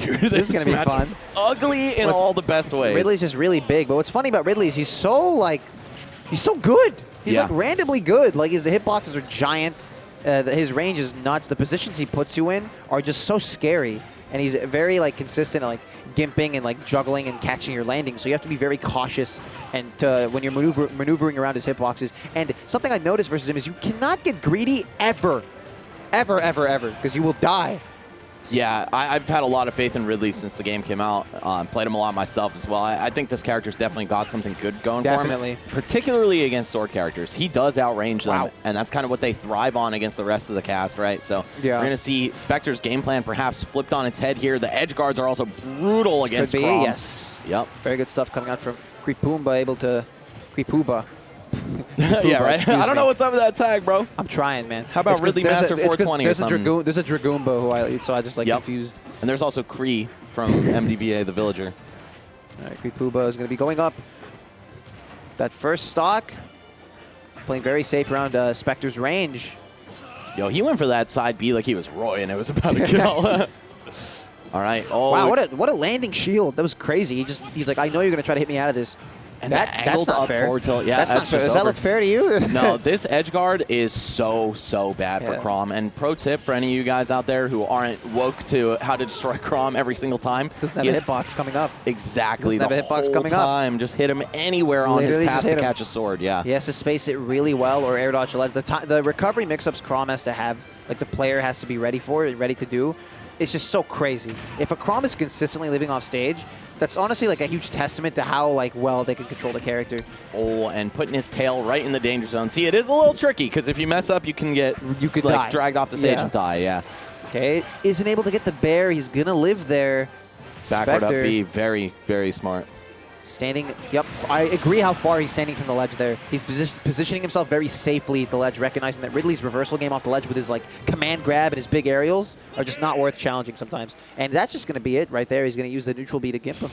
dude. This is going to be fun. Ugly in all the best ways. Ridley's just really big, but what's funny about Ridley is he's so good. He's like randomly good. Like his hitboxes are giant. His range is nuts. The positions he puts you in are just so scary, and he's very like consistent, like gimping and like juggling and catching your landing. So you have to be very cautious and when you're maneuvering around his hitboxes. And something I noticed versus him is you cannot get greedy ever, because you will die. Yeah, I've had a lot of faith in Ridley since the game came out. Played him a lot myself as well. I think this character's definitely got something good going for him. Particularly against sword characters. He does outrange them, and that's kind of what they thrive on against the rest of the cast, right? So we're going to see Spectre's game plan perhaps flipped on its head here. The edge guards are also brutal against Chrom. Yes. Yep. Very good stuff coming out from Creepooba, yeah, right? I don't know what's up with that tag, bro. I'm trying, man. How about Ridley Master 420 or something? There's a Dragoomba so I just like confused. And there's also Cree from MDVA, the villager. All right, Creepooba is going to be going up. That first stock, playing very safe around Spectre's range. Yo, he went for that side B like he was Roy, and it was about to kill. All right. Oh, wow, what a landing shield. That was crazy. He's like, I know you're going to try to hit me out of this. And that's not fair. Yeah, that's not fair. Does that look fair to you? No, this edge guard is so bad for Chrom. And pro tip for any of you guys out there who aren't woke to how to destroy Chrom every single time. Doesn't have a hitbox coming up. Exactly. Doesn't have a hitbox coming up. Just hit him anywhere on his path to catch a sword. Yeah. He has to space it really well or air dodge a ledge. The recovery mix-ups Chrom has to have, like the player has to be ready for it, ready to do. It's just so crazy. If a Chrom is consistently living off stage, that's honestly like a huge testament to how like well they can control the character. Oh, and putting his tail right in the danger zone. See, it is a little tricky because if you mess up, you could like die. Dragged off the stage and die. Yeah. Okay, isn't able to get the bear. He's gonna live there. Backward up B, very smart. Standing, yep, I agree how far he's standing from the ledge there. He's positioning himself very safely at the ledge, recognizing that Ridley's reversal game off the ledge with his like command grab and his big aerials are just not worth challenging sometimes. And that's just going to be it right there. He's going to use the neutral B to gimp him.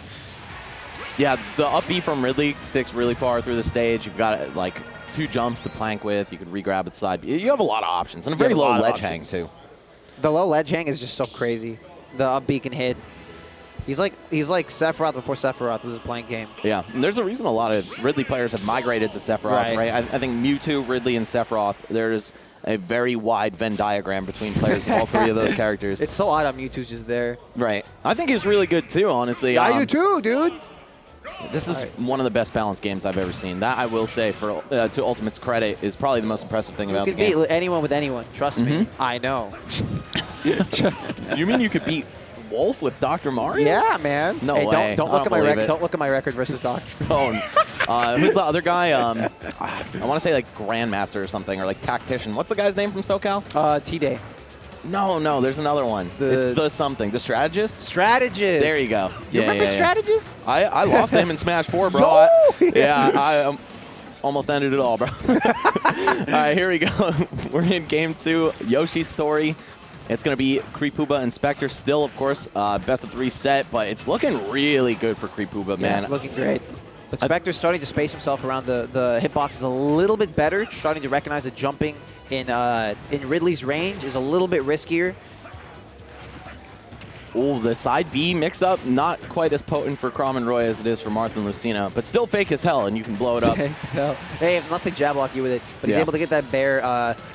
Yeah, the up B from Ridley sticks really far through the stage. You've got like 2 jumps to plank with. You can re-grab its side. You have a lot of options and a very low ledge hang too. The low ledge hang is just so crazy. The up B can hit. He's like Sephiroth before Sephiroth was a playing game. Yeah, and there's a reason a lot of Ridley players have migrated to Sephiroth, right? I think Mewtwo, Ridley, and Sephiroth, there's a very wide Venn diagram between players of all 3 of those characters. It's so odd how Mewtwo's just there. Right. I think he's really good too, honestly. Yeah, you too, dude. This is one of the best balanced games I've ever seen. That I will say, for to Ultimate's credit, is probably the most impressive thing about the game. You can beat anyone with anyone. Trust me. I know. You mean you could beat Wolf with Dr. Mario? Yeah, man. No way. Don't look at my record. Don't look at my record versus Doc. Who's the other guy? I want to say like Grandmaster or something, or like Tactician. What's the guy's name from SoCal? T-Day. No, there's another one. It's the something. The Strategist? Strategist. There you go. You remember Strategist? I lost him in Smash 4, bro. I almost ended it all, bro. All right, here we go. We're in Game 2. Yoshi's story. It's going to be Creepooba and Spectre still, of course, best of 3 set, but it's looking really good for Creepooba, man. Yeah, looking great. But Spectre's starting to space himself around the hitboxes a little bit better, starting to recognize that jumping in Ridley's range is a little bit riskier. Oh, the side B mix up, not quite as potent for Chrom and Roy as it is for Marth and Lucina, but still fake as hell, and you can blow it up. Fake as hell. Hey, unless they jab lock you with it. But he's able to get that bear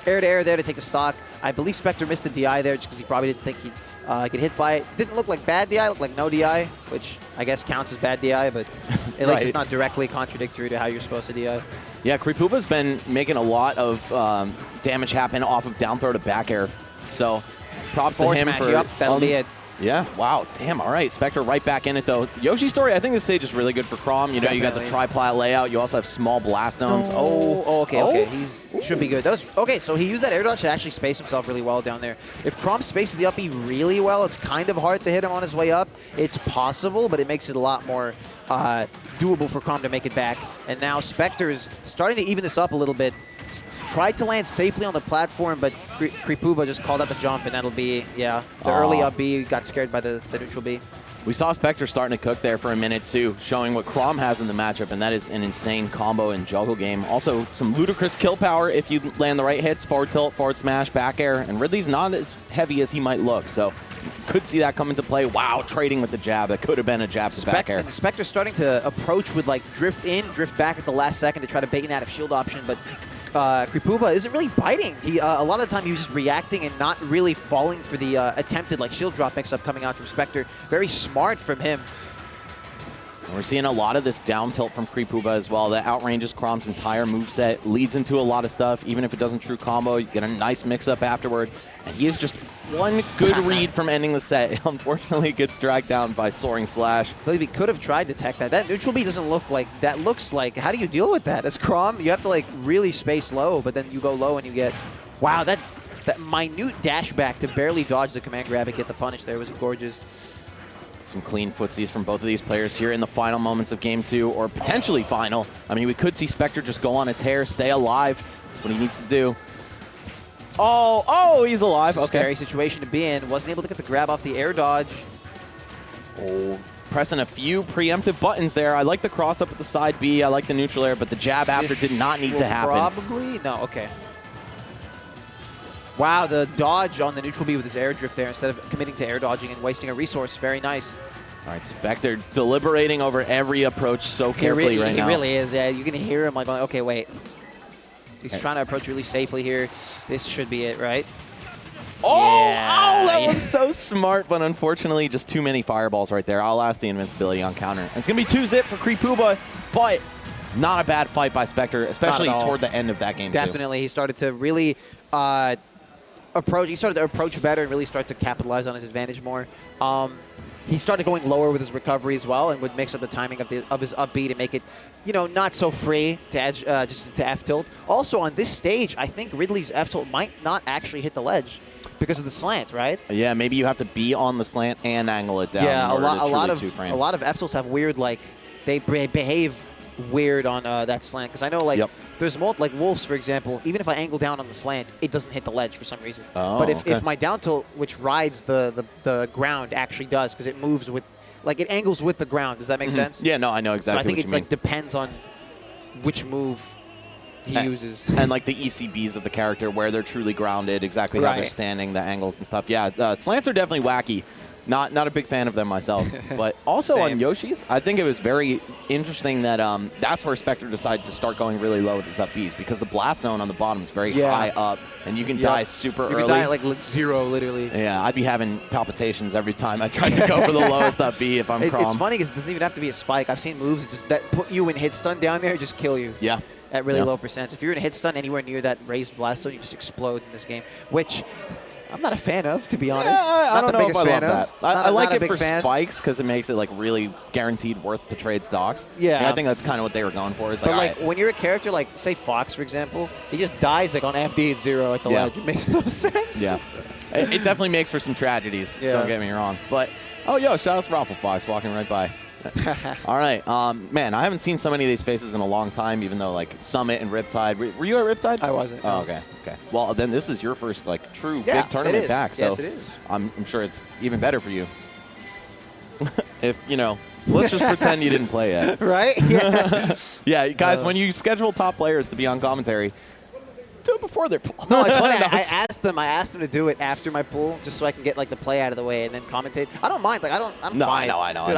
air to air there to take the stock. I believe Spectre missed the DI there just because he probably didn't think he'd get hit by it. Didn't look like bad DI, looked like no DI, which I guess counts as bad DI, but at least it's not directly contradictory to how you're supposed to DI. Yeah, Creepooba's been making a lot of damage happen off of down throw to back air. So props to him for... That'll be it. Yeah, wow, damn, all right. Spectre right back in it, though. Yoshi's story, I think this stage is really good for Chrom. You know, you got the tri-plat layout. You also have small blast zones. Okay. He should be good. Okay, so he used that air dodge to actually space himself really well down there. If Chrom spaces the up B really well, it's kind of hard to hit him on his way up. It's possible, but it makes it a lot more doable for Chrom to make it back. And now Spectre's starting to even this up a little bit. Tried to land safely on the platform, but Creepooba just called out the jump, and that'll be, the early up B got scared by the neutral B. We saw Spectre starting to cook there for a minute, too, showing what Chrom has in the matchup, and that is an insane combo and juggle game. Also, some ludicrous kill power if you land the right hits, forward tilt, forward smash, back air, and Ridley's not as heavy as he might look, so could see that come into play. Wow, trading with the jab. That could have been a jab to back air. Spectre starting to approach with like drift in, drift back at the last second to try to bait an out of shield option, but Creepooba isn't really biting. He a lot of the time he was just reacting and not really falling for the attempted like shield drop mix-up coming out from Spectre. Very smart from him. We're seeing a lot of this down tilt from Creepooba as well. That outranges Chrom's entire moveset, leads into a lot of stuff. Even if it doesn't true combo, you get a nice mix-up afterward. And he is just one good read from ending the set. Unfortunately, it gets dragged down by Soaring Slash. I believe he could have tried to tech that. That neutral B doesn't look like, that looks like, how do you deal with that? As Chrom, you have to like really space low, but then you go low and you get, wow, that minute dash back to barely dodge the command grab and get the punish there was gorgeous. Some clean footsies from both of these players here in the final moments of Game 2, or potentially final. I mean, we could see Spectre just go on its hair, stay alive. That's what he needs to do. Oh, he's alive. Okay. Scary situation to be in. Wasn't able to get the grab off the air dodge. Oh, pressing a few preemptive buttons there. I like the cross up at the side B. I like the neutral air, but the jab after did not need to happen. Probably? No, okay. Wow, the dodge on the neutral B with his air drift there instead of committing to air dodging and wasting a resource. Very nice. All right, Spectre deliberating over every approach so carefully right now. He really is. Yeah, you can hear him like going, okay, wait. He's trying to approach really safely here. This should be it, right? Oh, yeah. That was so smart, but unfortunately just too many fireballs right there. I'll ask the invincibility on counter. And it's going to be 2-zip for Creepooba, but not a bad fight by Spectre, especially toward the end of that game. Definitely. He started to really approach. He started to approach better and really start to capitalize on his advantage more. He started going lower with his recovery as well and would mix up the timing of his up B to make it, you know, not so free to edge, just to F tilt. Also on this stage, I think Ridley's F tilt might not actually hit the ledge because of the slant, right? Yeah, maybe you have to be on the slant and angle it down. Yeah, a lot of F tilts have weird, like, they behave weird on that slant, because I know like there's like Wolves, for example, even if I angle down on the slant, it doesn't hit the ledge for some reason. But if my down tilt, which rides the ground, actually does, because it moves with, like, it angles with the ground. Does that make sense? Yeah, no, I know exactly. So I think what it's you mean. like depends on which move he uses. And like the ECBs of the character, where they're truly grounded, exactly how they're standing, the angles and stuff. Yeah, slants are definitely wacky. Not a big fan of them myself. But also on Yoshi's, I think it was very interesting that that's where Spectre decided to start going really low with his up Bs, because the blast zone on the bottom is very high up, and you can die super early. You can die at like 0, literally. Yeah, I'd be having palpitations every time I tried to go for the lowest up B if I'm Chrom. It's funny because it doesn't even have to be a spike. I've seen moves that put you in hit stun down there, just kill you. Yeah. At really low percents. If you're in a hit stun anywhere near that raised blast zone, you just explode in this game, which I'm not a fan of, to be honest. Yeah, I don't know if I love that. I like it for fan. spikes because it makes it like really guaranteed worth to trade stocks. Yeah. And I think that's kind of what they were going for. Is like, but like when you're a character like, say, Fox, for example, he just dies like on FD at 0 at the ledge. It makes no sense. Yeah. It definitely makes for some tragedies. Don't get me wrong. But, oh, yo, shout out to Raffle Fox walking right by. All right, man, I haven't seen so many of these faces in a long time, even though like Summit and Riptide. Were you at Riptide? I wasn't. Oh, okay. Well, then this is your first like true big tournament back. So yes, it is. I'm sure it's even better for you. If, you know, let's just pretend you didn't play yet. Right? Yeah. Yeah, guys, when you schedule top players to be on commentary, do it before their pool. No, it's funny. I asked them to do it after my pool, just so I can get like the play out of the way and then commentate. I don't mind. Like I'm fine. I know. Dude,